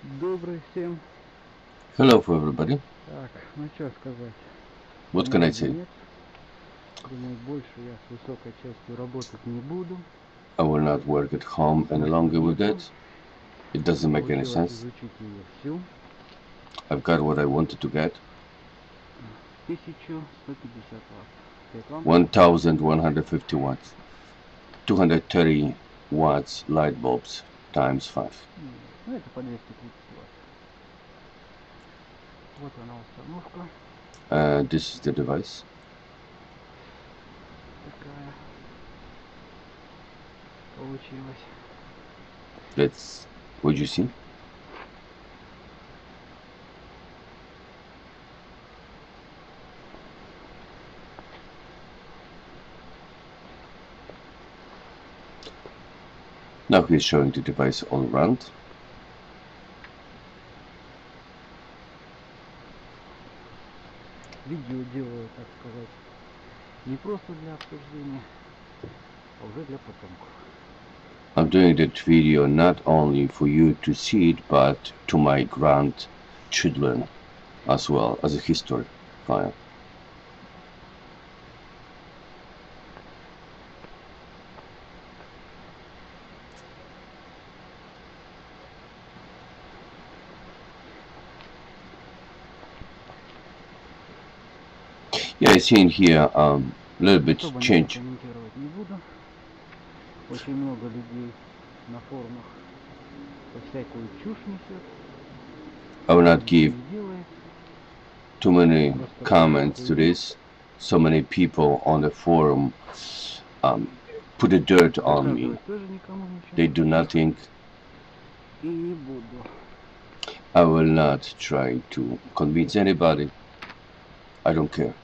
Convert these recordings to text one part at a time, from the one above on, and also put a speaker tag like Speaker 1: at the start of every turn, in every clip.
Speaker 1: Добрый всем.
Speaker 2: Hello for everybody.
Speaker 1: Так, ну что сказать.
Speaker 2: What can I
Speaker 1: Энергии
Speaker 2: say?
Speaker 1: нет. Думаю, больше я с высокой частью работать не буду.
Speaker 2: I will not work at home any longer with that. It doesn't make any
Speaker 1: Получилось
Speaker 2: sense.
Speaker 1: изучить ее всю.
Speaker 2: I've got what I wanted to get.
Speaker 1: 1150 ватт. Как вам?
Speaker 2: 1150 watts. 230 watts light bulbs times 5.
Speaker 1: Ну, это по 230 ватт. Вот она установка.
Speaker 2: This is the device.
Speaker 1: Такая получилась.
Speaker 2: That's what you see. Now he's showing the device all around.
Speaker 1: Видео делаю, так сказать, не просто для обсуждения, а уже для потомков.
Speaker 2: I'm doing that video not only for you to see it, but to my grandchildren as well as a history file. Yeah, I see in here a little bit change.
Speaker 1: Комментировать не буду. Очень много людей на форумах всякую чушь несет.
Speaker 2: I will not give too many comments to this. So many people on the forum put the dirt on me. They do nothing. I will not try to convince anybody. I don't care.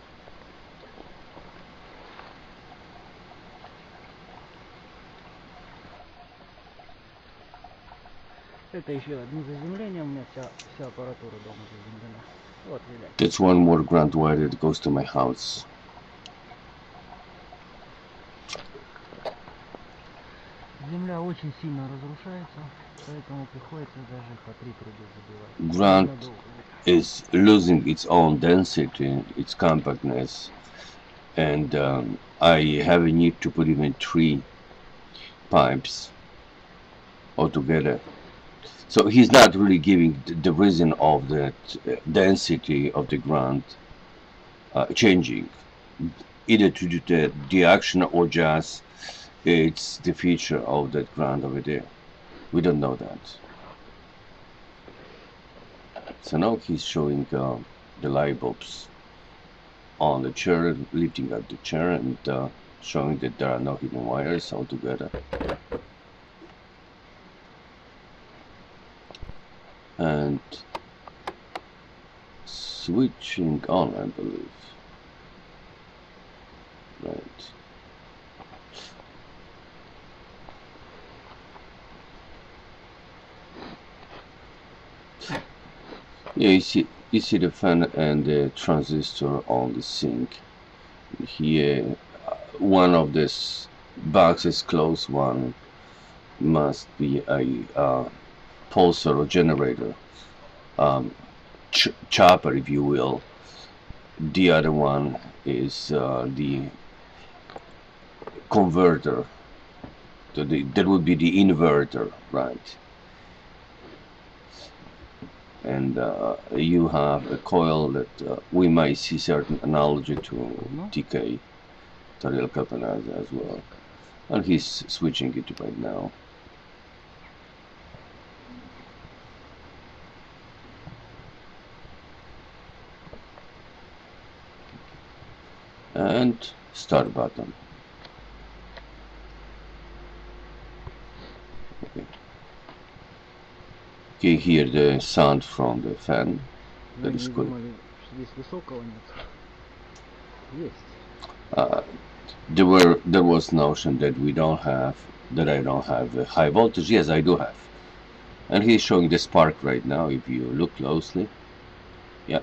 Speaker 1: Это еще одно заземление, у меня вся аппаратура дома заземлена. Вот, видать.
Speaker 2: That's one more ground wire that goes to my house.
Speaker 1: Земля очень сильно разрушается, поэтому приходится даже по 3 трубы забивать.
Speaker 2: Ground is losing its own density, its compactness, and I have a need to put even 3 pipes altogether. So he's not really giving the reason of the density of the ground changing, either to the action or just it's the feature of that ground over there. We don't know that. So now he's showing the light bulbs on the chair, lifting up the chair and showing that there are no hidden wires altogether. And switching on, I believe. Right. Yeah, you see the fan and the transistor on the sink. Here, one of this boxes closed, one must be a pulsar or generator, chopper, if you will. The other one is the converter. So that would be the inverter, right? And you have a coil that we might see certain analogy to TK, Tariel Kapanaz as well. And he's switching it right now. And start button. Okay. You hear the sound from the fan. That is good. There was notion that I don't have a high voltage. Yes, I do have. And he's showing the spark right now. If you look closely, yeah.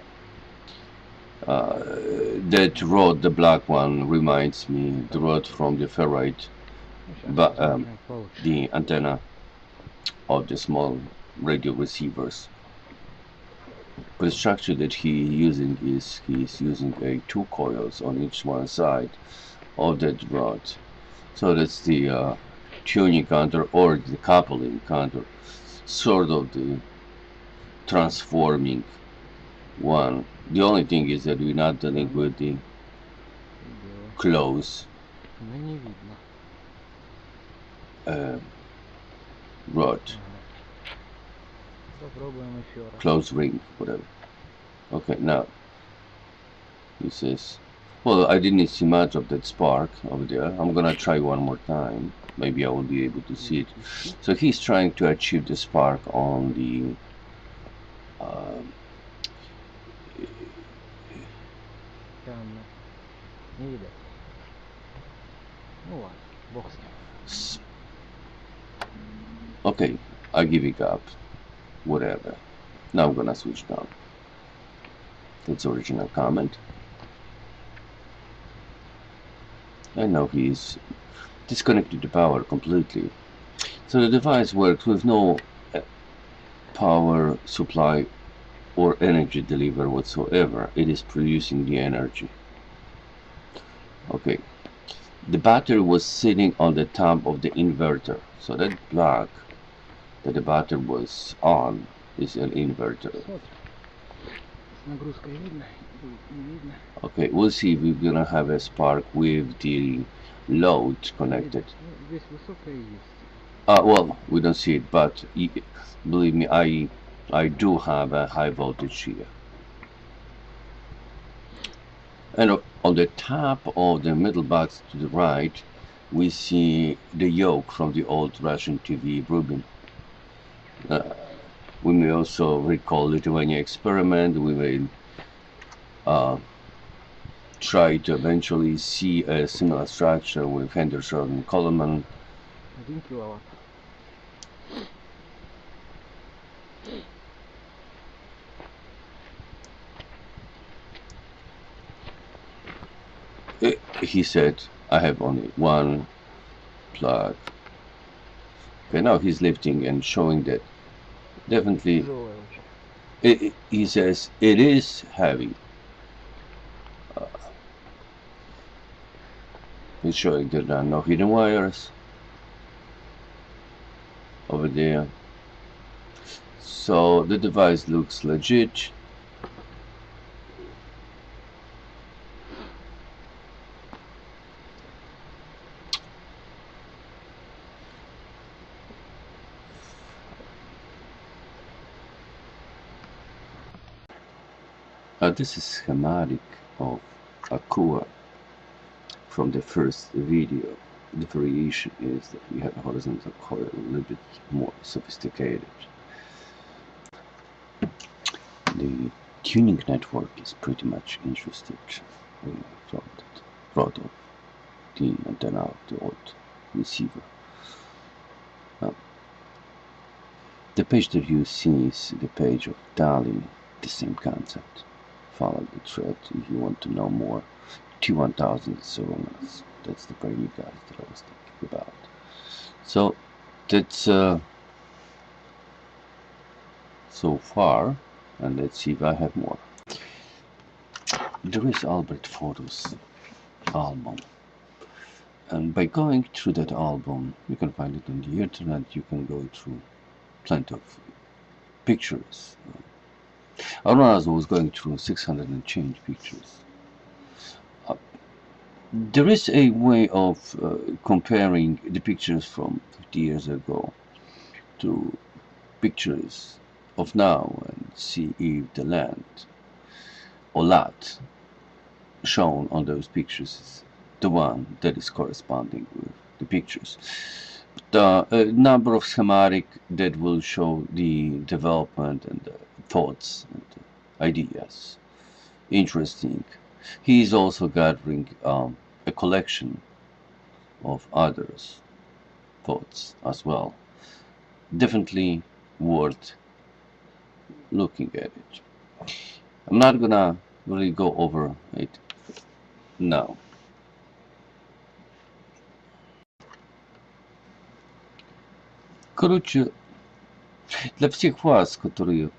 Speaker 2: That rod, the black one, reminds me the rod from the ferrite, but the antenna of the small radio receivers. But the structure that he's using is he's using a 2 coils on each one side of that rod. So that's the tuning counter or the coupling counter, sort of the transforming one. The only thing is that we're not dealing with the close
Speaker 1: Ну не видно.
Speaker 2: rod,
Speaker 1: Попробуем еще раз.
Speaker 2: close ring, whatever. Okay, now he says, well, I didn't see much of that spark over there. I'm gonna try one more time. Maybe I will be able to see it. So he's trying to achieve the spark on the
Speaker 1: Странно. Не видно. Ну ладно, бог с ним.
Speaker 2: Okay, I give it up. Whatever. Now I'm gonna switch down. That's original comment. And now he's disconnected the power completely. So the device works with no power supply or energy delivery whatsoever. It is producing the energy. Okay. The battery was sitting on the top of the inverter. So that plug that the battery was on is an inverter.
Speaker 1: С нагрузкой видно? Не видно.
Speaker 2: Okay, we'll see if we're gonna have a spark with the load connected.
Speaker 1: Здесь высокая есть.
Speaker 2: Well, we don't see it, but believe me, I do have a high voltage here. And on the top of the middle box to the right, we see the yoke from the old Russian TV Rubin. We may also recall Lithuania experiment. We may try to eventually see a similar structure with Henderson and Coleman.
Speaker 1: 1 киловатт.
Speaker 2: He said, I have only one plug. Okay, now he's lifting and showing that definitely he says it is heavy. He's showing that there are no hidden wires over there. So the device looks legit. This is schematic of a core from the first video. The variation is that we have a horizontal coil, a little bit more sophisticated. The tuning network is pretty much interested from that rod of the antenna of the old receiver. The page that you see is the page of DALI, the same concept. Follow the thread if you want to know more. T1000 Sonas, that's the brand new guys that I was thinking about. So that's so far, and let's see if I have more. There is Albert Photo's album, and by going through that album, you can find it on the internet. You can go through plenty of pictures. I was going through 600 and change pictures. There is a way of comparing the pictures from 50 years ago to pictures of now and see if the land or lot shown on those pictures is the one that is corresponding with the pictures. The number of schematic that will show the development and the thoughts and the ideas. Interesting. He is also gathering a collection of others' thoughts as well. Definitely worth looking at it. I'm not gonna really go over it now. Короче, Для всех вас, которые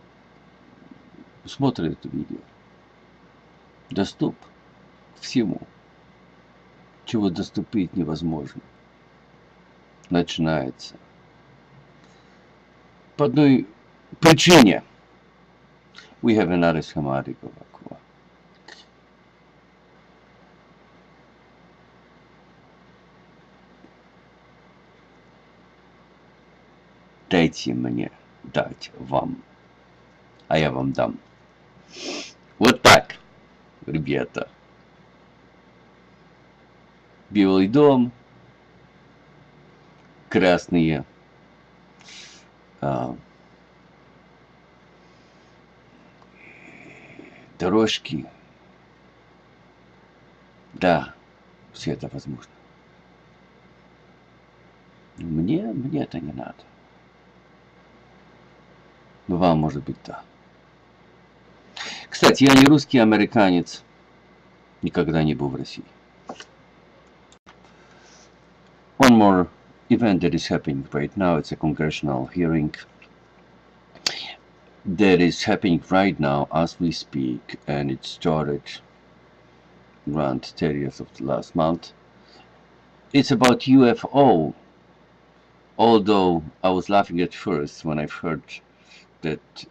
Speaker 2: смотрят это видео, доступ к всему, чего доступить невозможно, начинается. По одной причине. We have another schematic of Aqua. Дайте мне дать вам, а я вам дам. Вот так, ребята. Белый дом, красные дорожки. Да, все это возможно. Мне это не надо. Но вам, может быть, да. Кстати, я не русский американец. Никогда не был в России. One more event that is happening right now. It's a congressional hearing that is happening right now as we speak, and it started around 30th of the last month. It's about UFO. Although I was laughing at first when I've heard that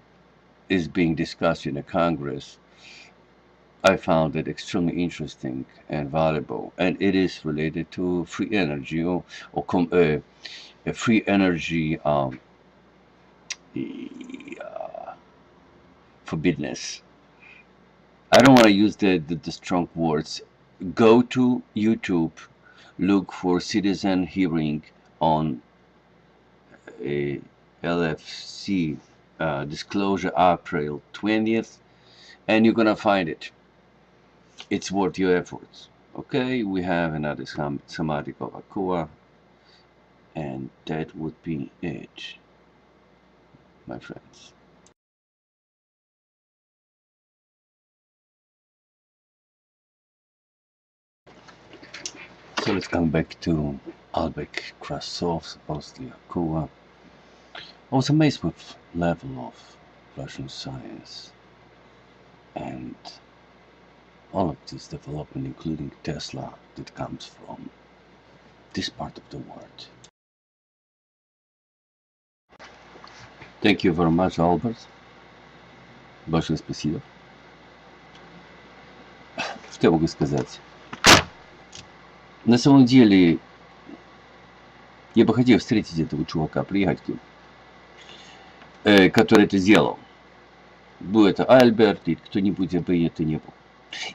Speaker 2: is being discussed in the Congress, I found it extremely interesting and valuable, and it is related to free energy or free energy forbiddenness. I don't want to use the strong words. Go to YouTube, look for citizen hearing on a LFC disclosure April 20th, and you're gonna find it. It's worth your efforts. Okay, we have another schematic of Aqua, and that would be it, my friends. So let's come back to Albert Krasov's supposedly Aqua. I was amazed with level of Russian science and all of this development, including Tesla, that comes from this part of the world. Thank you very much, Albert. Большое спасибо. Что я могу сказать? На самом деле, я бы хотел встретить этого чувака, приехать к нему, который это сделал. Был это Альберт или кто-нибудь, я бы это не был.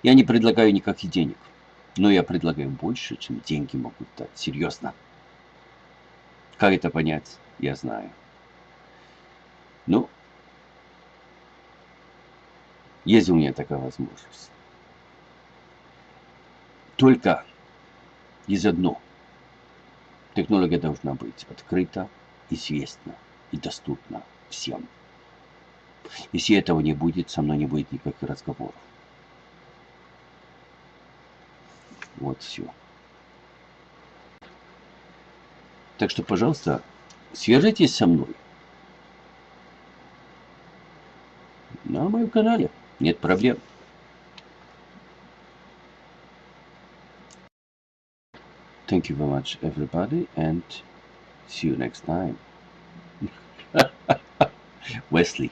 Speaker 2: Я не предлагаю никаких денег, но я предлагаю больше, чем деньги могут дать. Серьезно. Как это понять, я знаю. Ну, есть у меня такая возможность. Только из одного. Технология должна быть открыта, известна и доступна всем. Если этого не будет, со мной не будет никаких разговоров. Вот все. Так что, пожалуйста, свяжитесь со мной на моем канале. Нет проблем. Thank you very much, everybody, and see you next time. Wesley.